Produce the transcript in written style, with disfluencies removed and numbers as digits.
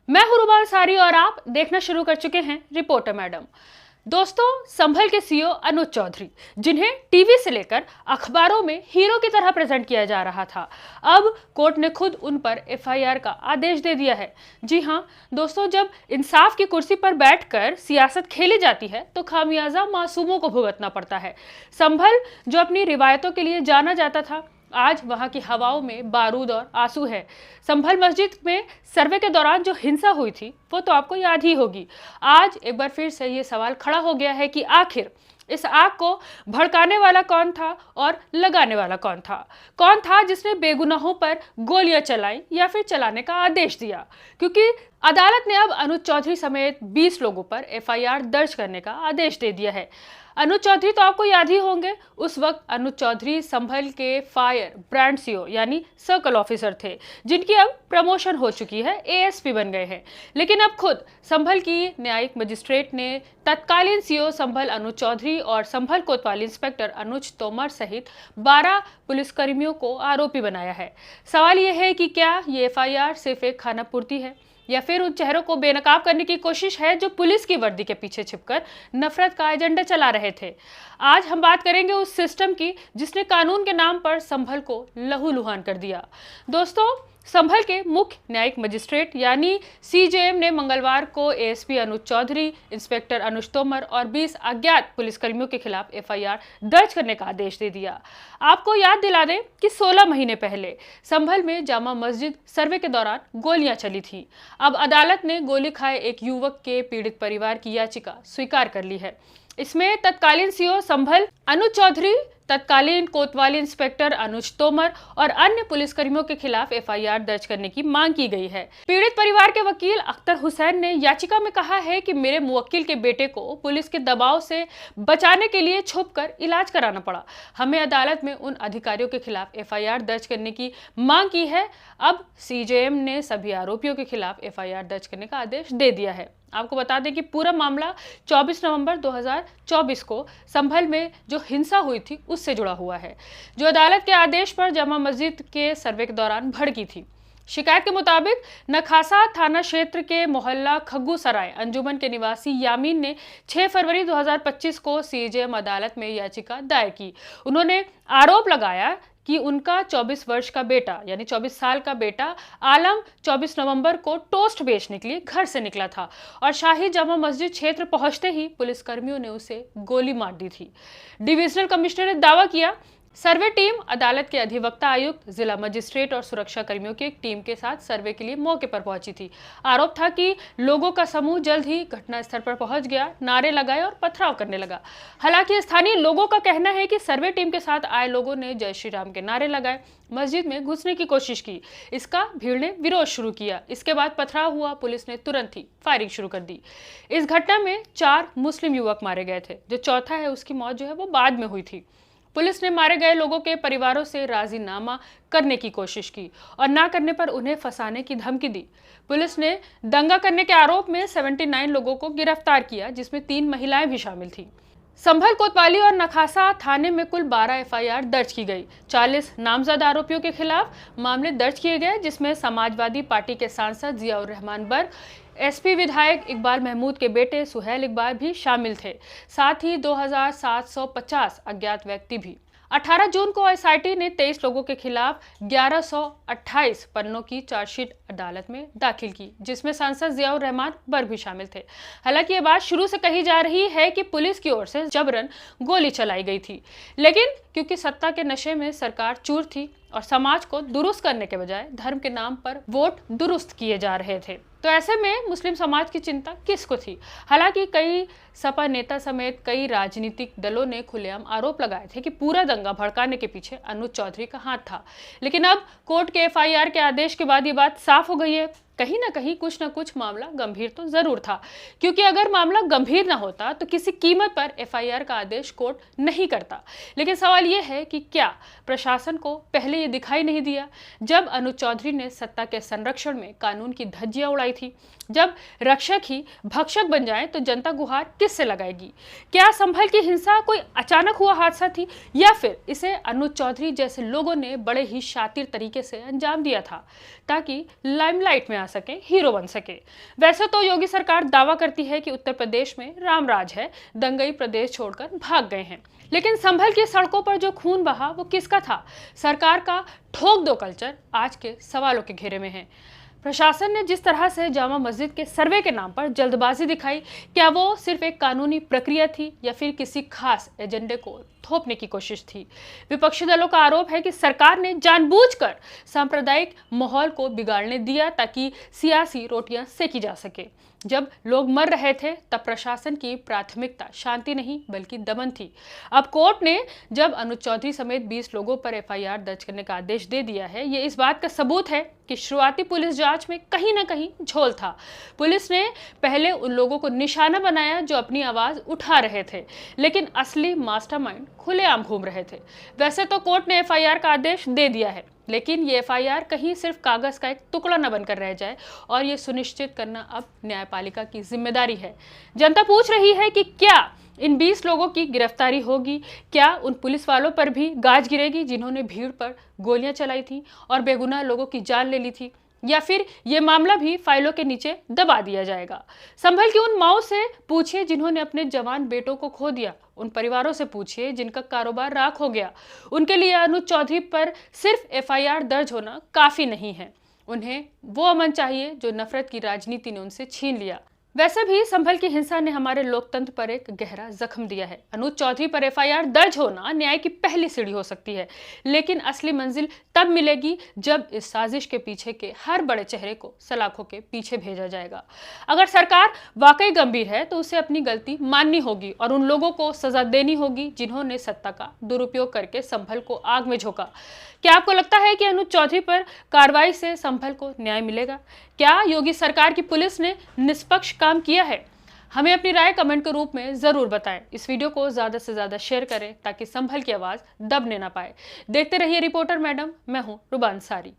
मैं हूं रुबा अंसारी और आप देखना शुरू कर चुके हैं रिपोर्टर मैडम। दोस्तों, संभल के सीईओ अनुज चौधरी, जिन्हें टीवी से लेकर अखबारों में हीरो की तरह प्रेजेंट किया जा रहा था, अब कोर्ट ने खुद उन पर एफआईआर का आदेश दे दिया है। जी हां दोस्तों, जब इंसाफ की कुर्सी पर बैठकर सियासत खेली जाती है तो खामियाजा मासूमों को भुगतना पड़ता है। संभल, जो अपनी रिवायतों के लिए जाना जाता था, आज वहां की हवाओं में बारूद और आंसू है। संभल मस्जिद में सर्वे के दौरान जो हिंसा हुई थी वो तो आपको याद ही होगी। आज एक बार फिर से ये सवाल खड़ा हो गया है कि आखिर इस आग को भड़काने वाला कौन था और लगाने वाला कौन था? कौन था जिसने बेगुनाहों पर गोलियां चलाई या फिर चलाने का आदेश दिया? क्योंकि अदालत ने अब अनुज चौधरी समेत 20 लोगों पर एफआईआर दर्ज करने का आदेश दे दिया है। अनुज चौधरी तो आपको याद ही होंगे, उस वक्त अनुज चौधरी संभल के फायर ब्रांड सीईओ यानी सर्कल ऑफिसर थे, जिनकी अब प्रमोशन हो चुकी है, एएसपी बन गए हैं। लेकिन अब खुद संभल की न्यायिक मजिस्ट्रेट ने तत्कालीन सीईओ संभल अनुज चौधरी और संभल कोतवाली इंस्पेक्टर अनुज तोमर सहित 12 पुलिसकर्मियों को आरोपी बनाया है। सवाल यह है कि क्या ये एफआईआर सिर्फ एक खानापूर्ति है या फिर उन चेहरों को बेनकाब करने की कोशिश है जो पुलिस की वर्दी के पीछे छिपकर नफरत का एजेंडा चला रहे थे। आज हम बात करेंगे उस सिस्टम की जिसने कानून के नाम पर संभल को लहूलुहान कर दिया। दोस्तों, संभल के मुख्य न्यायिक मजिस्ट्रेट यानी सीजेएम ने मंगलवार को एएसपी अनुज चौधरी, इंस्पेक्टर अनुज तोमर और 20 अज्ञात पुलिसकर्मियों के खिलाफ एफआईआर दर्ज करने का आदेश दे दिया। आपको याद दिला दें कि 16 महीने पहले संभल में जामा मस्जिद सर्वे के दौरान गोलियां चली थी। अब अदालत ने गोली खाए एक युवक के पीड़ित परिवार की याचिका स्वीकार कर ली है। इसमें तत्कालीन सीईओ संभल अनुज चौधरी, तत्कालीन कोतवाली इंस्पेक्टर अनुज तोमर और अन्य पुलिसकर्मियों के खिलाफ एफआईआर दर्ज करने की मांग की गई है। पीड़ित परिवार के वकील अख्तर हुसैन ने याचिका में कहा है कि मेरे मुवक्किल के बेटे को पुलिस के दबाव से बचाने के लिए छुपकर इलाज कराना पड़ा। हमें अदालत में उन अधिकारियों के खिलाफ एफआईआर दर्ज करने की मांग की है। अब सीजेएम ने सभी आरोपियों के खिलाफ एफआईआर दर्ज करने का आदेश दे दिया है। आपको बता दें कि पूरा मामला 24 नवंबर 2024 को संभल में जो हिंसा हुई थी उससे जुड़ा हुआ है, जो अदालत के आदेश पर जामा मस्जिद के सर्वे के दौरान भड़की थी। शिकायत के मुताबिक नखासा थाना क्षेत्र के मोहल्ला खग्गू सराय अंजुमन के निवासी यामीन ने 6 फरवरी 2025 को सीजेएम अदालत में याचिका दायर की। उन्होंने आरोप लगाया कि उनका 24 वर्ष का बेटा यानी 24 साल का बेटा आलम 24 नवंबर को टोस्ट बेचने के लिए घर से निकला था और शाही जामा मस्जिद क्षेत्र पहुंचते ही पुलिसकर्मियों ने उसे गोली मार दी थी। डिविजनल कमिश्नर ने दावा किया। सर्वे टीम अदालत के अधिवक्ता आयुक्त, जिला मजिस्ट्रेट और सुरक्षा कर्मियों की एक टीम के साथ सर्वे के लिए मौके पर पहुंची थी। आरोप था कि लोगों का समूह जल्द ही घटनास्थल पर पहुंच गया, नारे लगाए और पथराव करने लगा। हालांकि स्थानीय लोगों का कहना है कि सर्वे टीम के साथ आए लोगों ने जय श्री राम के नारे लगाए, मस्जिद में घुसने की कोशिश की। इसका भीड़ ने विरोध शुरू किया। इसके बाद पथराव हुआ। पुलिस ने तुरंत ही फायरिंग शुरू कर दी। इस घटना में 4 मुस्लिम युवक मारे गए थे। जो चौथा है उसकी मौत जो है वो बाद में हुई थी। पुलिस ने मारे गए लोगों के परिवारों से राजीनामा करने की कोशिश की और ना करने पर उन्हें फंसाने की धमकी दी। पुलिस ने दंगा करने के आरोप में 79 लोगों को गिरफ्तार किया, जिसमें 3 महिलाएं भी शामिल थीं। संभल कोतवाली और नखासा थाने में कुल 12 एफआईआर दर्ज की गई। 40 नामजद आरोपियों के खिलाफ मामले दर्ज किए गए, जिसमें समाजवादी पार्टी के सांसद जियाउर रहमान बर्ग, एसपी विधायक इकबाल महमूद के बेटे सुहेल इकबाल भी शामिल थे। साथ ही 2750 अज्ञात व्यक्ति भी। 18 जून को एसआईटी ने 23 लोगों के खिलाफ 1128 पन्नों की चार्जशीट अदालत में दाखिल की, जिसमें सांसद जियाउर रहमान बर्ग भी शामिल थे। हालांकि ये बात शुरू से कही जा रही है कि पुलिस की ओर से जबरन गोली चलाई गई थी, लेकिन क्योंकि सत्ता के नशे में सरकार चूर थी और समाज को दुरुस्त करने के बजाय धर्म के नाम पर वोट दुरुस्त किए जा रहे थे, तो ऐसे में मुस्लिम समाज की चिंता किसको थी? हालांकि कई सपा नेता समेत कई राजनीतिक दलों ने खुलेआम आरोप लगाए थे कि पूरा दंगा भड़काने के पीछे अनुज चौधरी का हाथ था। लेकिन अब कोर्ट के एफआईआर के आदेश के बाद ये बात साफ हो गई है, कहीं ना कहीं कुछ ना कुछ मामला गंभीर तो जरूर था। क्योंकि अगर मामला गंभीर ना होता तो किसी कीमत पर एफआईआर का आदेश कोर्ट नहीं करता। लेकिन सवाल यह है कि क्या प्रशासन को पहले ये दिखाई नहीं दिया जब अनुज चौधरी ने सत्ता के संरक्षण में कानून की धज्जियां उड़ाई थी? जब रक्षक ही भक्षक बन जाए तो जनता गुहार किससे लगाएगी? क्या संभल की हिंसा कोई अचानक हुआ हादसा थी या फिर इसे अनुज चौधरी जैसे लोगों ने बड़े ही शातिर तरीके से अंजाम दिया था ताकि लाइमलाइट में आ सके, हीरो बन सके। वैसे तो योगी सरकार दावा करती है कि उत्तर प्रदेश में राम राज है, दंगई प्रदेश छोड़कर भाग गए हैं, लेकिन संभल की सड़कों पर जो खून बहा वो किसका था? सरकार का ठोक दो कल्चर आज के सवालों के घेरे में है। प्रशासन ने जिस तरह से जामा मस्जिद के सर्वे के नाम पर जल्दबाजी दिखाई, क्या वो सिर्फ एक कानूनी प्रक्रिया थी या फिर किसी खास एजेंडे को थोपने की कोशिश थी? विपक्षी दलों का आरोप है कि सरकार ने जानबूझकर सांप्रदायिक माहौल को बिगाड़ने दिया ताकि सियासी रोटियां सेकी जा सके। जब लोग मर रहे थे तब प्रशासन की प्राथमिकता शांति नहीं बल्कि दमन थी। अब कोर्ट ने जब अनुज चौधरी समेत 20 लोगों पर एफआईआर दर्ज करने का आदेश दे दिया है, ये इस बात का सबूत है कि शुरुआती पुलिस जांच में कहीं ना कहीं झोल था। पुलिस ने पहले उन लोगों को निशाना बनाया जो अपनी आवाज उठा रहे थे, लेकिन असली मास्टरमाइंड खुलेआम घूम रहे थे। वैसे तो कोर्ट ने एफआईआर का आदेश दे दिया है, लेकिन ये एफआईआर कहीं सिर्फ कागज का एक टुकड़ा न बनकर रह जाए, और ये सुनिश्चित करना अब न्यायपालिका की जिम्मेदारी है। जनता पूछ रही है कि क्या इन 20 लोगों की गिरफ्तारी होगी? क्या उन पुलिस वालों पर भी गाज गिरेगी जिन्होंने भीड़ पर गोलियां चलाई थी और बेगुनाह लोगों की जान ले ली थी? या फिर ये मामला भी फाइलों के नीचे दबा दिया जाएगा? संभल की उन माओं से पूछिए जिन्होंने अपने जवान बेटों को खो दिया, उन परिवारों से पूछिए जिनका कारोबार राख हो गया। उनके लिए अनुज चौधरी पर सिर्फ एफआईआर दर्ज होना काफी नहीं है, उन्हें वो अमन चाहिए जो नफरत की राजनीति ने उनसे छीन लिया। वैसे भी संभल की हिंसा ने हमारे लोकतंत्र पर एक गहरा जख्म दिया है। अनुज चौधरी पर एफआईआर दर्ज होना न्याय की पहली सीढ़ी हो सकती है, लेकिन असली मंजिल तब मिलेगी जब इस साजिश के पीछे के हर बड़े चेहरे को सलाखों के पीछे भेजा जाएगा। अगर सरकार वाकई गंभीर है तो उसे अपनी गलती माननी होगी और उन लोगों को सजा देनी होगी जिन्होंने सत्ता का दुरुपयोग करके संभल को आग में झोंका। क्या आपको लगता है कि अनुज चौधरी पर कार्रवाई से संभल को न्याय मिलेगा? क्या योगी सरकार की पुलिस ने निष्पक्ष काम किया है? हमें अपनी राय कमेंट के रूप में जरूर बताएं। इस वीडियो को ज्यादा से ज्यादा शेयर करें ताकि संभल की आवाज दबने ना पाए। देखते रहिए रिपोर्टर मैडम, मैं हूं रुबान सारी।